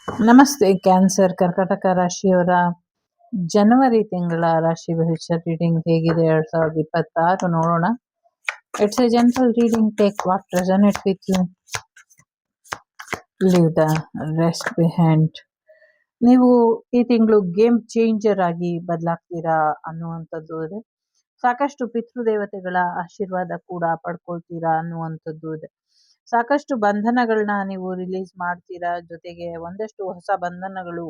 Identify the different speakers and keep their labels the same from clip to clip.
Speaker 1: ನಮಸ್ತೆ ಕ್ಯಾನ್ಸರ್ ಕರ್ಕಾಟಕ ರಾಶಿಯವರ ಜನವರಿ ತಿಂಗಳ ರಾಶಿ ಭವಿಷ್ಯ ರೀಡಿಂಗ್ ಹೇಗಿದೆ 2026 ನೋಡೋಣ. It's a general reading. Take what resonate with you, leave the rest behind. ನೀವು ಈ ತಿಂಗಳು ಗೇಮ್ ಚೇಂಜರ್ ಆಗಿ ಬದಲಾಗ್ತೀರಾ ಅನ್ನುವಂಥದ್ದು ಇದೆ. ಸಾಕಷ್ಟು ಪಿತೃದೇವತೆಗಳ ಆಶೀರ್ವಾದ ಕೂಡ ಪಡ್ಕೊಳ್ತೀರಾ ಅನ್ನುವಂಥದ್ದು ಇದೆ. ಸಾಕಷ್ಟು ಬಂಧನಗಳನ್ನ ನೀವು ರಿಲೀಸ್ ಮಾಡ್ತೀರಾ, ಜೊತೆಗೆ ಒಂದಷ್ಟು ಹೊಸ ಬಂಧನಗಳು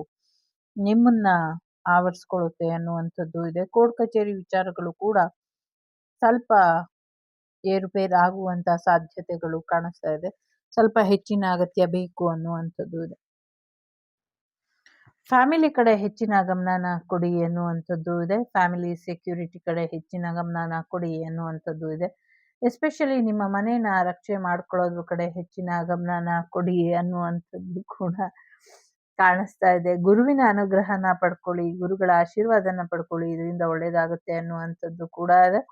Speaker 1: ನಿಮ್ಮನ್ನ ಆವರಿಸ್ಕೊಳ್ಳುತ್ತೆ ಅನ್ನುವಂಥದ್ದು ಇದೆ. ಕೋರ್ಟ್ ಕಚೇರಿ ವಿಚಾರಗಳು ಕೂಡ ಸ್ವಲ್ಪ ಏರುಪೇರು ಆಗುವಂತ ಸಾಧ್ಯತೆಗಳು ಕಾಣಿಸ್ತಾ ಇದೆ. ಸ್ವಲ್ಪ ಹೆಚ್ಚಿನ ಅಗತ್ಯ ಬೇಕು ಅನ್ನುವಂಥದ್ದು ಇದೆ. ಫ್ಯಾಮಿಲಿ ಕಡೆ ಹೆಚ್ಚಿನ ಗಮನನ ಕೊಡಿ ಅನ್ನುವಂಥದ್ದು ಇದೆ. ಫ್ಯಾಮಿಲಿ ಸೆಕ್ಯೂರಿಟಿ ಕಡೆ ಹೆಚ್ಚಿನ ಗಮನನ ಕೊಡಿ ಅನ್ನುವಂಥದ್ದು ಇದೆ. ಎಸ್ಪೆಷಲಿ ನಿಮ್ಮ ಮನೇನ ರಕ್ಷಣೆ ಮಾಡ್ಕೊಳ್ಳೋದ್ರ ಕಡೆ ಹೆಚ್ಚಿನ ಗಮನನ ಕೊಡಿ ಅನ್ನುವಂಥದ್ದು ಕೂಡ ಕಾಣಿಸ್ತಾ ಇದೆ. ಗುರುವಿನ ಅನುಗ್ರಹನ ಪಡ್ಕೊಳ್ಳಿ, ಗುರುಗಳ ಆಶೀರ್ವಾದನ ಪಡ್ಕೊಳ್ಳಿ, ಇದರಿಂದ ಒಳ್ಳೇದಾಗುತ್ತೆ ಅನ್ನುವಂಥದ್ದು ಕೂಡ ಇದೆ.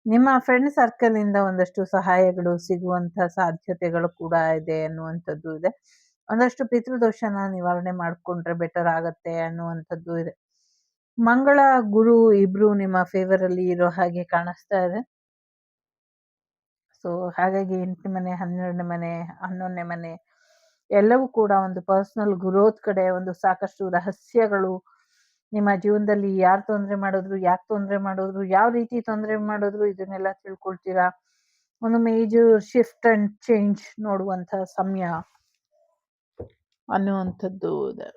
Speaker 1: ನಿಮ್ಮ ಫ್ರೆಂಡ್ ಸರ್ಕಲ್ ಇಂದ ಒಂದಷ್ಟು ಸಹಾಯಗಳು ಸಿಗುವಂತ ಸಾಧ್ಯತೆಗಳು ಕೂಡ ಇದೆ ಅನ್ನುವಂಥದ್ದು ಇದೆ. ಒಂದಷ್ಟು ಪಿತೃದೋಷನ ನಿವಾರಣೆ ಮಾಡ್ಕೊಂಡ್ರೆ ಬೆಟರ್ ಆಗತ್ತೆ ಅನ್ನುವಂಥದ್ದು ಇದೆ. ಮಂಗಳ ಗುರು ಇಬ್ರು ನಿಮ್ಮ ಫೇವರ್ ಅಲ್ಲಿ ಇರೋ ಹಾಗೆ ಕಾಣಿಸ್ತಾ ಇದೆ. ಸೊ ಹಾಗಾಗಿ 8ನೇ ಮನೆ, 12ನೇ ಮನೆ, 11ನೇ ಮನೆ ಎಲ್ಲವೂ ಕೂಡ ಒಂದು ಪರ್ಸನಲ್ ಗ್ರೋತ್ ಕಡೆ ಒಂದು ಸಾಕಷ್ಟು ರಹಸ್ಯಗಳು ನಿಮ್ಮ ಜೀವನದಲ್ಲಿ ಯಾರು ತೊಂದರೆ ಮಾಡಿದ್ರು, ಯಾಕೆ ತೊಂದರೆ ಮಾಡಿದ್ರು, ಯಾವ ರೀತಿ ತೊಂದರೆ ಮಾಡಿದ್ರು ಇದನ್ನೆಲ್ಲ ತಿಳ್ಕೊಳ್ತೀರಾ. ಒಂದು ಮೇಜರ್ ಶಿಫ್ಟ್ ಅಂಡ್ ಚೇಂಜ್ ನೋಡುವಂತ ಸಮಯ ಅನ್ನುವಂಥದ್ದು ಇದೆ.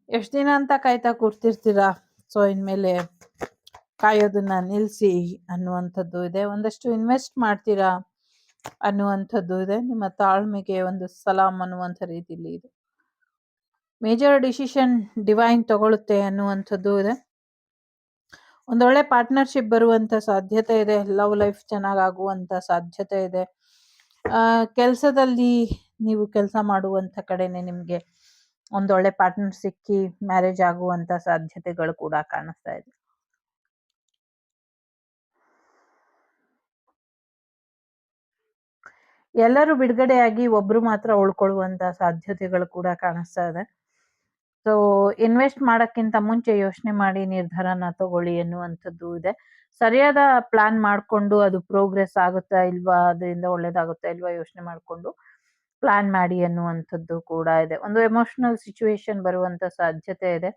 Speaker 1: ಎಷ್ಟು ದಿನ ಅಂತ ಕಾಯ್ತಾ ಕೂರ್ತಿರ್ತೀರಾ. ಸೊ ಇನ್ಮೇಲೆ ಕಾಯೋದನ್ನ ನಿಲ್ಲಿಸಿ ಅನ್ನುವಂಥದ್ದು ಇದೆ. ಒಂದಷ್ಟು ಇನ್ವೆಸ್ಟ್ ಮಾಡ್ತೀರಾ ಅನ್ನುವಂಥದ್ದು ಇದೆ. ನಿಮ್ಮ ತಾಳ್ಮೆಗೆ ಒಂದು ಸಲಾಂ ಅನ್ನುವಂಥ ರೀತಿಯಲ್ಲಿ ಇದೆ. ಮೇಜರ್ ಡಿಸಿಷನ್ ಡಿವೈನ್ ತಗೊಳುತ್ತೆ ಅನ್ನುವಂಥದ್ದು ಇದೆ. ಒಂದೊಳ್ಳೆ ಪಾರ್ಟ್ನರ್ಶಿಪ್ ಬರುವಂತ ಸಾಧ್ಯತೆ ಇದೆ. ಲವ್ ಲೈಫ್ ಚೆನ್ನಾಗಾಗುವಂತ ಸಾಧ್ಯತೆ ಇದೆ. ಕೆಲಸದಲ್ಲಿ ನೀವು ಕೆಲಸ ಮಾಡುವಂತ ಕಡೆನೆ ನಿಮ್ಗೆ ಒಂದೊಳ್ಳೆ ಪಾರ್ಟ್ನರ್ ಸಿಕ್ಕಿ ಮ್ಯಾರೇಜ್ ಆಗುವಂತ ಸಾಧ್ಯತೆಗಳು ಕೂಡ ಕಾಣಿಸ್ತಾ ಇದೆ. ಎಲ್ಲರೂ ಬಿಡುಗಡೆಯಾಗಿ ಒಬ್ರು ಮಾತ್ರ ಉಳ್ಕೊಳ್ಳುವಂತ ಸಾಧ್ಯತೆಗಳು ಕೂಡ ಕಾಣಿಸ್ತಾ ಇದೆ. ಸೊ ಇನ್ವೆಸ್ಟ್ ಮಾಡಕ್ಕಿಂತ ಮುಂಚೆ ಯೋಚನೆ ಮಾಡಿ ನಿರ್ಧಾರನ ತಗೊಳ್ಳಿ ಅನ್ನುವಂಥದ್ದು ಇದೆ. ಸರಿಯಾದ ಪ್ಲಾನ್ ಮಾಡ್ಕೊಂಡು ಅದು ಪ್ರೋಗ್ರೆಸ್ ಆಗುತ್ತಾ ಇಲ್ವಾ, ಅದರಿಂದ ಒಳ್ಳೇದಾಗುತ್ತಾ ಇಲ್ವಾ ಯೋಚನೆ ಮಾಡ್ಕೊಂಡು ಪ್ಲಾನ್ ಮಾಡಿ ಅನ್ನುವಂಥದ್ದು ಕೂಡ ಇದೆ. ಒಂದು ಎಮೋಷನಲ್ ಸಿಚುವೇಶನ್ ಬರುವಂತ ಸಾಧ್ಯತೆ ಇದೆ.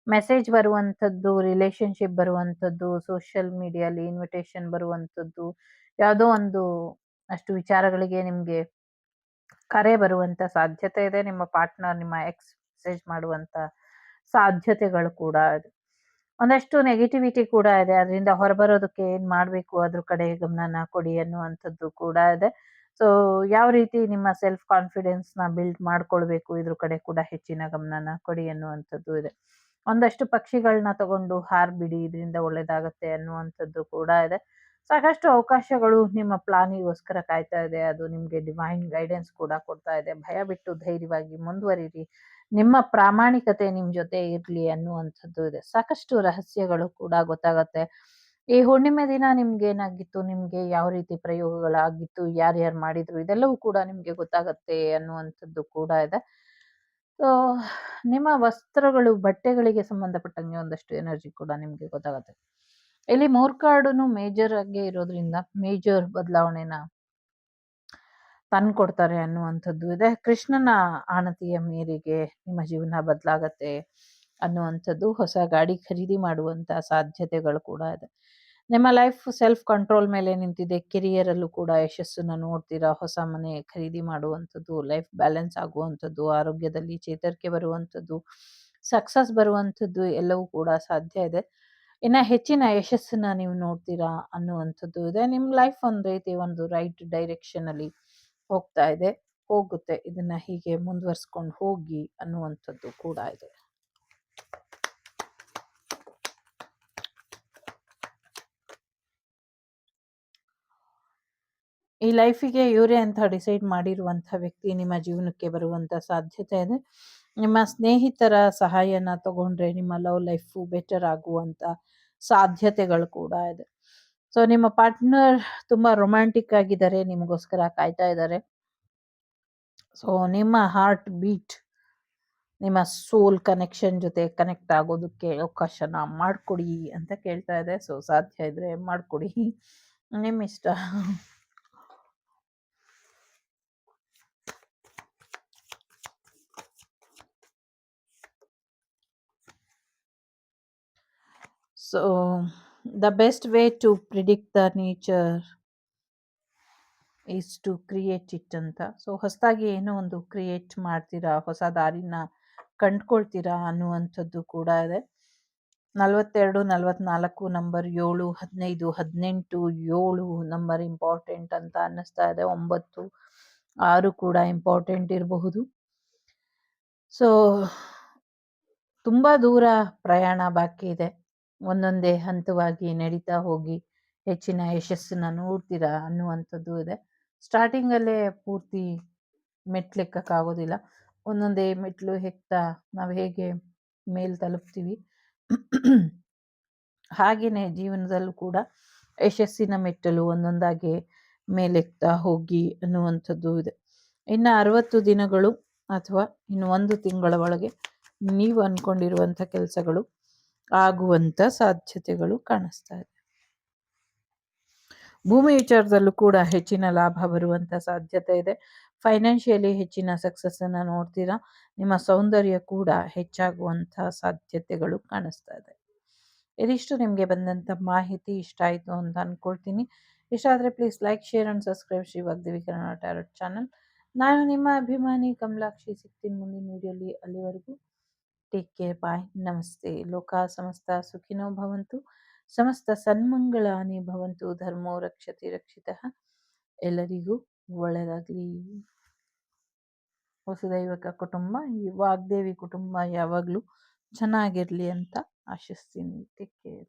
Speaker 1: ಮೆಸೇಜ್ ಬರುವಂಥದ್ದು, ರಿಲೇಶನ್ಶಿಪ್ ಬರುವಂಥದ್ದು, ಸೋಷಿಯಲ್ ಮೀಡಿಯಾಲಿ ಇನ್ವಿಟೇಷನ್ ಬರುವಂಥದ್ದು, ಯಾವುದೋ ಒಂದು ಅಷ್ಟು ವಿಚಾರಗಳಿಗೆ ನಿಮ್ಗೆ ಕರೆ ಬರುವಂತ ಸಾಧ್ಯತೆ ಇದೆ. ನಿಮ್ಮ ಪಾರ್ಟ್ನರ್, ನಿಮ್ಮ ಎಕ್ಸ್ ಮೆಸೇಜ್ ಮಾಡುವಂತ ಸಾಧ್ಯತೆಗಳು ಕೂಡ ಇದೆ. ಒಂದಷ್ಟು ನೆಗೆಟಿವಿಟಿ ಕೂಡ ಇದೆ. ಅದರಿಂದ ಹೊರಬರೋದಕ್ಕೆ ಏನ್ ಮಾಡ್ಬೇಕು ಅದ್ರ ಕಡೆ ಗಮನನ ಕೊಡಿ ಅನ್ನುವಂಥದ್ದು ಕೂಡ ಇದೆ. ಸೊ ಯಾವ ರೀತಿ ನಿಮ್ಮ ಸೆಲ್ಫ್ ಕಾನ್ಫಿಡೆನ್ಸ್ ನ ಬಿಲ್ಡ್ ಮಾಡ್ಕೊಳ್ಬೇಕು ಇದ್ರ ಕಡೆ ಕೂಡ ಹೆಚ್ಚಿನ ಗಮನನ ಕೊಡಿ ಅನ್ನುವಂಥದ್ದು ಇದೆ. ಒಂದಷ್ಟು ಪಕ್ಷಿಗಳನ್ನ ತಗೊಂಡು ಹಾರ್ಬಿಡಿ, ಇದರಿಂದ ಒಳ್ಳೇದಾಗತ್ತೆ ಅನ್ನುವಂಥದ್ದು ಕೂಡ ಇದೆ. ಸಾಕಷ್ಟು ಅವಕಾಶಗಳು ನಿಮ್ಮ ಪ್ಲಾನಿಗೋಸ್ಕರ ಕಾಯ್ತಾ ಇದೆ. ಅದು ನಿಮ್ಗೆ ಡಿವೈನ್ ಗೈಡೆನ್ಸ್ ಕೂಡ ಕೊಡ್ತಾ ಇದೆ. ಭಯ ಬಿಟ್ಟು ಧೈರ್ಯವಾಗಿ ಮುಂದುವರಿರಿ, ನಿಮ್ಮ ಪ್ರಾಮಾಣಿಕತೆ ನಿಮ್ ಜೊತೆ ಇರ್ಲಿ ಅನ್ನುವಂಥದ್ದು ಇದೆ. ಸಾಕಷ್ಟು ರಹಸ್ಯಗಳು ಕೂಡ ಗೊತ್ತಾಗತ್ತೆ. ಈ ಹುಣ್ಣಿಮೆ ದಿನ ನಿಮ್ಗೆ ಏನಾಗಿತ್ತು, ನಿಮ್ಗೆ ಯಾವ ರೀತಿ ಪ್ರಯೋಗಗಳಾಗಿತ್ತು, ಯಾರ್ಯಾರು ಮಾಡಿದ್ರು, ಇದೆಲ್ಲವೂ ಕೂಡ ನಿಮ್ಗೆ ಗೊತ್ತಾಗತ್ತೆ ಅನ್ನುವಂಥದ್ದು ಕೂಡ ಇದೆ. ಸೊ ನಿಮ್ಮ ವಸ್ತ್ರಗಳು, ಬಟ್ಟೆಗಳಿಗೆ ಸಂಬಂಧಪಟ್ಟಂಗೆ ಒಂದಷ್ಟು ಎನರ್ಜಿ ಕೂಡ ನಿಮ್ಗೆ ಗೊತ್ತಾಗತ್ತೆ. ಇಲ್ಲಿ 3 ಕಾರ್ಡುನು ಮೇಜರ್ ಆಗಿ ಇರೋದ್ರಿಂದ ಮೇಜರ್ ಬದಲಾವಣೆನ ತಂದ್ಕೊಡ್ತಾರೆ ಅನ್ನುವಂಥದ್ದು ಇದೆ. ಕೃಷ್ಣನ ಆಣತಿಯ ಮೇರೆಗೆ ನಿಮ್ಮ ಜೀವನ ಬದಲಾಗತ್ತೆ ಅನ್ನುವಂಥದ್ದು. ಹೊಸ ಗಾಡಿ ಖರೀದಿ ಮಾಡುವಂತ ಸಾಧ್ಯತೆಗಳು ಕೂಡ ಇದೆ. ನಿಮ್ಮ ಲೈಫ್ ಸೆಲ್ಫ್ ಕಂಟ್ರೋಲ್ ಮೇಲೆ ನಿಂತಿದೆ. ಕೆರಿಯರ್ ಅಲ್ಲೂ ಕೂಡ ಯಶಸ್ಸನ್ನ ನೋಡ್ತೀರಾ. ಹೊಸ ಮನೆ ಖರೀದಿ ಮಾಡುವಂಥದ್ದು, ಲೈಫ್ ಬ್ಯಾಲೆನ್ಸ್ ಆಗುವಂಥದ್ದು, ಆರೋಗ್ಯದಲ್ಲಿ ಚೇತರಿಕೆ ಬರುವಂಥದ್ದು, ಸಕ್ಸಸ್ ಬರುವಂಥದ್ದು ಎಲ್ಲವೂ ಕೂಡ ಸಾಧ್ಯ ಇದೆ. ಇನ್ನ ಹೆಚ್ಚಿನ ಯಶಸ್ಸನ್ನ ನೀವು ನೋಡ್ತೀರಾ ಅನ್ನುವಂಥದ್ದು ಇದೆ. ನಿಮ್ ಲೈಫ್ ಒಂದ್ ರೀತಿ ಒಂದು ರೈಟ್ ಡೈರೆಕ್ಷನ್ ಅಲ್ಲಿ ಹೋಗ್ತಾ ಇದೆ, ಹೋಗುತ್ತೆ. ಇದನ್ನ ಹೀಗೆ ಮುಂದುವರ್ಸ್ಕೊಂಡು ಹೋಗಿ ಅನ್ನುವಂಥದ್ದು ಕೂಡ ಇದೆ. ಈ ಲೈಫಿಗೆ ಇವರೇ ಅಂತ ಡಿಸೈಡ್ ಮಾಡಿರುವಂಥ ವ್ಯಕ್ತಿ ನಿಮ್ಮ ಜೀವನಕ್ಕೆ ಬರುವಂಥ ಸಾಧ್ಯತೆ ಇದೆ. ನಿಮ್ಮ ಸ್ನೇಹಿತರ ಸಹಾಯನ ತಗೊಂಡ್ರೆ ನಿಮ್ಮ ಲವ್ ಲೈಫು ಬೆಟರ್ ಆಗುವಂಥ ಸಾಧ್ಯತೆಗಳು ಕೂಡ ಇದೆ. ಸೊ ನಿಮ್ಮ ಪಾರ್ಟ್ನರ್ ತುಂಬಾ ರೊಮ್ಯಾಂಟಿಕ್ ಆಗಿದ್ದಾರೆ, ನಿಮಗೋಸ್ಕರ ಕಾಯ್ತಾ ಇದ್ದಾರೆ. ಸೊ ನಿಮ್ಮ ಹಾರ್ಟ್ ಬೀಟ್ ನಿಮ್ಮ ಸೋಲ್ ಕನೆಕ್ಷನ್ ಜೊತೆ ಕನೆಕ್ಟ್ ಆಗೋದಕ್ಕೆ ಅವಕಾಶನ ಮಾಡಿಕೊಡಿ ಅಂತ ಕೇಳ್ತಾ ಇದೆ. ಸೊ ಸಾಧ್ಯ ಇದ್ರೆ ಮಾಡಿಕೊಡಿ, ನಿಮ್ಮ ಇಷ್ಟ. So the best way to predict the nature is to create it ಅಂತ. ಸೊ ಹೊಸದಾಗಿ ಏನೋ ಒಂದು ಕ್ರಿಯೇಟ್ ಮಾಡ್ತೀರಾ, ಹೊಸ ದಾರಿನ ಕಂಡ್ಕೊಳ್ತೀರಾ ಅನ್ನುವಂಥದ್ದು ಕೂಡ ಇದೆ. 42, 44 ನಂಬರ್, 7, 15, 18, 7 ನಂಬರ್ ಇಂಪಾರ್ಟೆಂಟ್ ಅಂತ ಅನ್ನಿಸ್ತಾ ಇದೆ. 9, 6 ಕೂಡ ಇಂಪಾರ್ಟೆಂಟ್ ಇರಬಹುದು. ಸೊ ತುಂಬ ದೂರ ಪ್ರಯಾಣ ಬಾಕಿ ಇದೆ. ಒಂದೊಂದೇ ಹಂತವಾಗಿ ನಡೀತಾ ಹೋಗಿ ಹೆಚ್ಚಿನ ಯಶಸ್ಸನ್ನ ನೋಡ್ತೀರಾ ಅನ್ನುವಂಥದ್ದು ಇದೆ. ಸ್ಟಾರ್ಟಿಂಗಲ್ಲೇ ಪೂರ್ತಿ ಮೆಟ್ಲೆಕ್ಕಕ್ಕಾಗೋದಿಲ್ಲ. ಒಂದೊಂದೇ ಮೆಟ್ಲು ಹೆಕ್ತಾ ನಾವು ಹೇಗೆ ಮೇಲ್ ತಲುಪ್ತೀವಿ ಹಾಗೆಯೇ ಜೀವನದಲ್ಲೂ ಕೂಡ ಯಶಸ್ಸಿನ ಮೆಟ್ಟಲು ಒಂದೊಂದಾಗಿ ಮೇಲೆಕ್ತಾ ಹೋಗಿ ಅನ್ನುವಂಥದ್ದು ಇದೆ. ಇನ್ನು 60 ದಿನಗಳು ಅಥವಾ ಇನ್ನು 1 ತಿಂಗಳ ಒಳಗೆ ನೀವು ಅಂದ್ಕೊಂಡಿರುವಂಥ ಕೆಲಸಗಳು ಆಗುವಂಥ ಸಾಧ್ಯತೆಗಳು ಕಾಣಿಸ್ತಾ ಇದೆ. ಭೂಮಿ ವಿಚಾರದಲ್ಲೂ ಕೂಡ ಹೆಚ್ಚಿನ ಲಾಭ ಬರುವಂಥ ಸಾಧ್ಯತೆ ಇದೆ. ಫೈನಾನ್ಷಿಯಲಿ ಹೆಚ್ಚಿನ ಸಕ್ಸಸ್ಸನ್ನು ನೋಡ್ತೀರಾ. ನಿಮ್ಮ ಸೌಂದರ್ಯ ಕೂಡ ಹೆಚ್ಚಾಗುವಂಥ ಸಾಧ್ಯತೆಗಳು ಕಾಣಿಸ್ತಾ ಇದೆ. ಇದಿಷ್ಟು ನಿಮಗೆ ಬಂದಂಥ ಮಾಹಿತಿ ಇಷ್ಟ ಆಯಿತು ಅಂತ ಅಂದ್ಕೊಳ್ತೀನಿ. ಇಷ್ಟ ಆದರೆ please like, share and subscribe Shri Vagdevi Kannada tarot channel. ನಾನು ನಿಮ್ಮ ಅಭಿಮಾನಿ ಕಮಲಾಕ್ಷಿ. ಸಿಗ್ತೀನಿ ಮುಂದಿನ ವಿಡಿಯೋಲಿ. ಅಲ್ಲಿವರೆಗೂ ಟೇಕ್ ಕೇರ್, ಬಾಯ್, ನಮಸ್ತೆ. ಲೋಕ ಸಮಸ್ತ ಸುಖಿನೋ ಭವಂತು, ಸಮಸ್ತ ಸನ್ಮಂಗಳಾನಿ ಭವಂತು, ಧರ್ಮೋ ರಕ್ಷತಿ ರಕ್ಷಿತಃ. ಎಲ್ಲರಿಗೂ ಒಳ್ಳೆಯದಾಗಲಿ. ವಸುದೈವಕ ಕುಟುಂಬ, ಈ ವಾಗ್ದೇವಿ ಕುಟುಂಬ ಯಾವಾಗಲೂ ಚೆನ್ನಾಗಿರಲಿ ಅಂತ ಆಶಿಸ್ತೀನಿ. Take care.